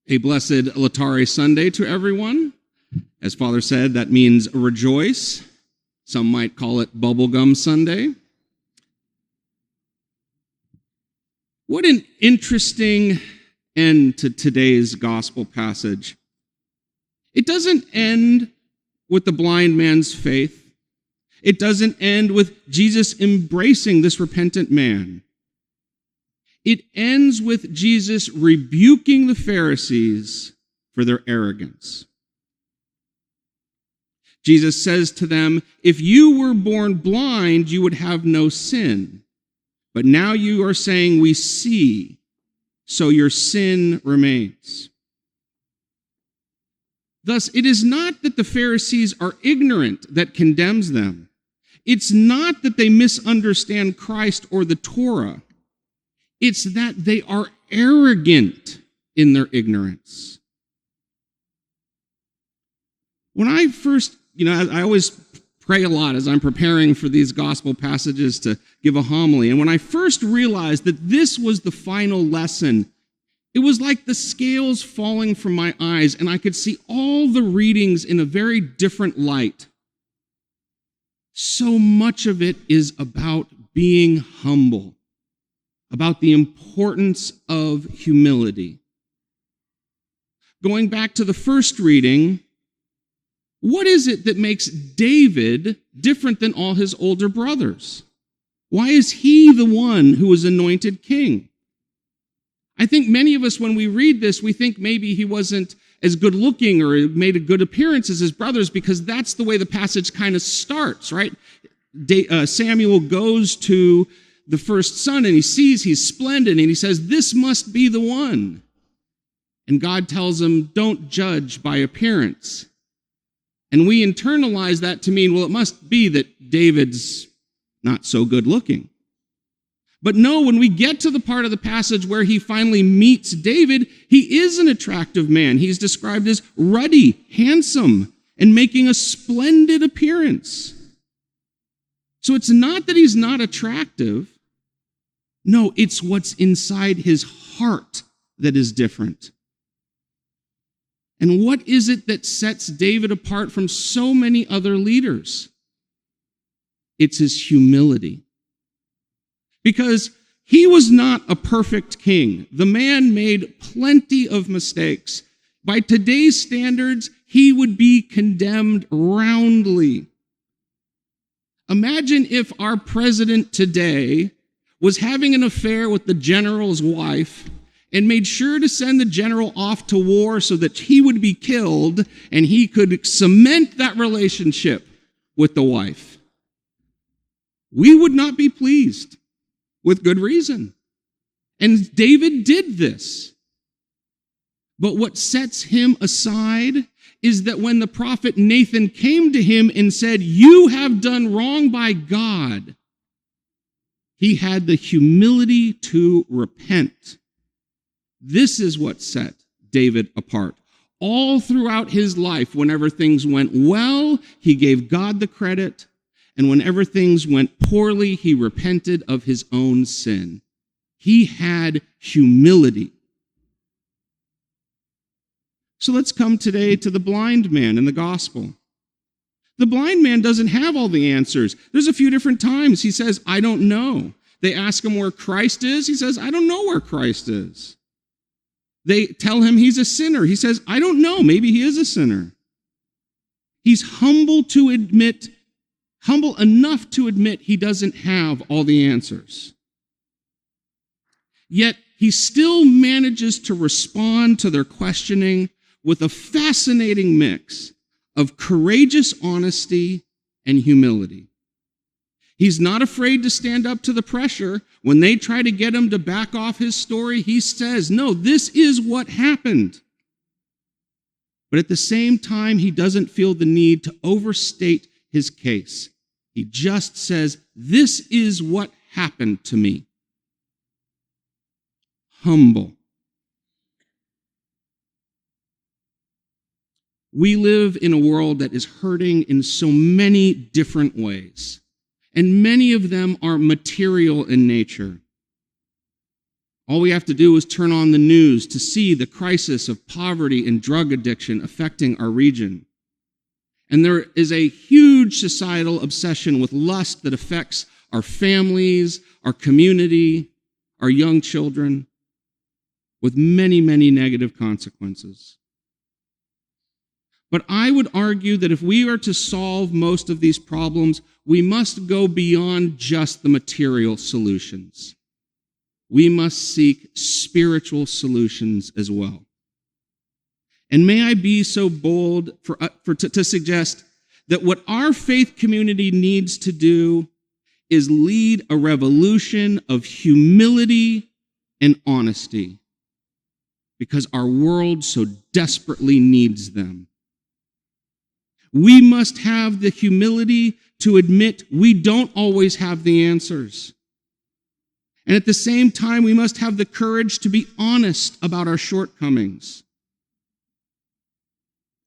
A blessed Laetare Sunday to everyone. As Father said, that means rejoice. Some might call it Bubblegum Sunday. What an interesting end to today's gospel passage. It doesn't end with the blind man's faith. It doesn't end with Jesus embracing this repentant man. It ends with Jesus rebuking the Pharisees for their arrogance. Jesus says to them, if you were born blind, you would have no sin. But now you are saying we see, so your sin remains. Thus, it is not that the Pharisees are ignorant that condemns them. It's not that they misunderstand Christ or the Torah. It's that they are arrogant in their ignorance. When I first, I always pray a lot as I'm preparing for these gospel passages to give a homily. And when I first realized that this was the final lesson, it was like the scales falling from my eyes, and I could see all the readings in a very different light. So much of it is about being humble, about the importance of humility. Going back to the first reading, what is it that makes David different than all his older brothers? Why is he the one who was anointed king? I think many of us, when we read this, we think maybe he wasn't as good looking or made a good appearance as his brothers, because that's the way the passage kind of starts, right? Samuel goes to the first son and he sees he's splendid and he says, this must be the one. And God tells him, don't judge by appearance. And we internalize that to mean, well, it must be that David's not so good looking. But no, when we get to the part of the passage where he finally meets David, he is an attractive man. He's described as ruddy, handsome, and making a splendid appearance. So it's not that he's not attractive. No, it's what's inside his heart that is different. And what is it that sets David apart from so many other leaders? It's his humility. Because he was not a perfect king. The man made plenty of mistakes. By today's standards, he would be condemned roundly. Imagine if our president today was having an affair with the general's wife and made sure to send the general off to war so that he would be killed and he could cement that relationship with the wife. We would not be pleased, with good reason. And David did this. But what sets him aside is that when the prophet Nathan came to him and said, you have done wrong by God, he had the humility to repent. This is what set David apart. All throughout his life, whenever things went well, he gave God the credit. And whenever things went poorly, he repented of his own sin. He had humility. So let's come today to the blind man in the gospel. The blind man doesn't have all the answers. There's a few different times he says, I don't know. They ask him where Christ is. He says, I don't know where Christ is. They tell him he's a sinner. He says, I don't know. Maybe he is a sinner. He's humble enough to admit he doesn't have all the answers. Yet he still manages to respond to their questioning with a fascinating mix of courageous honesty and humility. He's not afraid to stand up to the pressure. When they try to get him to back off his story, he says, no, this is what happened. But at the same time, he doesn't feel the need to overstate his case. He just says, this is what happened to me. Humble. We live in a world that is hurting in so many different ways, and many of them are material in nature. All we have to do is turn on the news to see the crisis of poverty and drug addiction affecting our region. And there is a huge societal obsession with lust that affects our families, our community, our young children, with many, many negative consequences. But I would argue that if we are to solve most of these problems, we must go beyond just the material solutions. We must seek spiritual solutions as well. And may I be so bold to suggest that what our faith community needs to do is lead a revolution of humility and honesty, because our world so desperately needs them. We must have the humility to admit we don't always have the answers. And at the same time, we must have the courage to be honest about our shortcomings.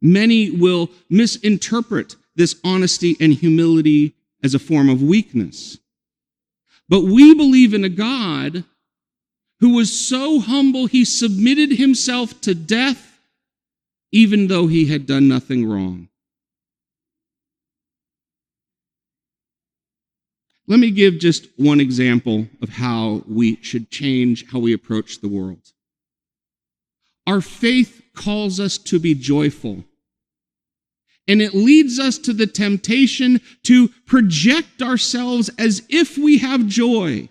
Many will misinterpret this honesty and humility as a form of weakness. But we believe in a God who was so humble he submitted himself to death even though he had done nothing wrong. Let me give just one example of how we should change how we approach the world. Our faith calls us to be joyful, and it leads us to the temptation to project ourselves as if we have joy,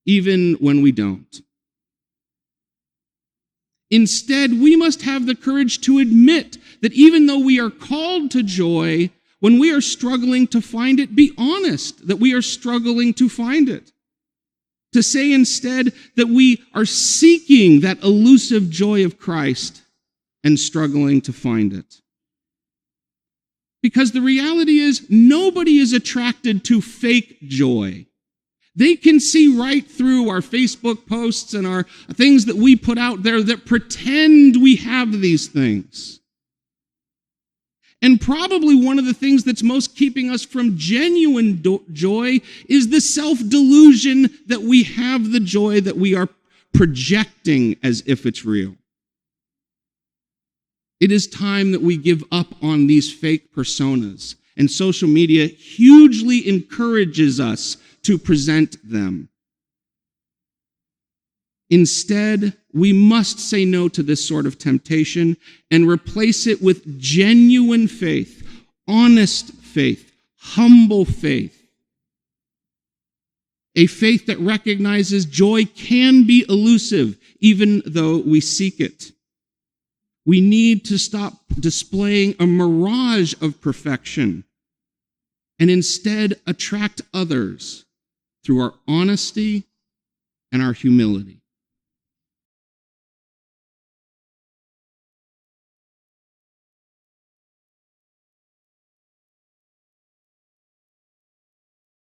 even when we don't. Instead, we must have the courage to admit that even though we are called to joy, when we are struggling to find it, be honest that we are struggling to find it. To say instead that we are seeking that elusive joy of Christ and struggling to find it. Because the reality is, nobody is attracted to fake joy. They can see right through our Facebook posts and our things that we put out there that pretend we have these things. And probably one of the things that's most keeping us from genuine joy is the self-delusion that we have the joy that we are projecting as if it's real. It is time that we give up on these fake personas, and social media hugely encourages us to present them. Instead, we must say no to this sort of temptation and replace it with genuine faith, honest faith, humble faith. A faith that recognizes joy can be elusive, even though we seek it. We need to stop displaying a mirage of perfection and instead attract others through our honesty and our humility.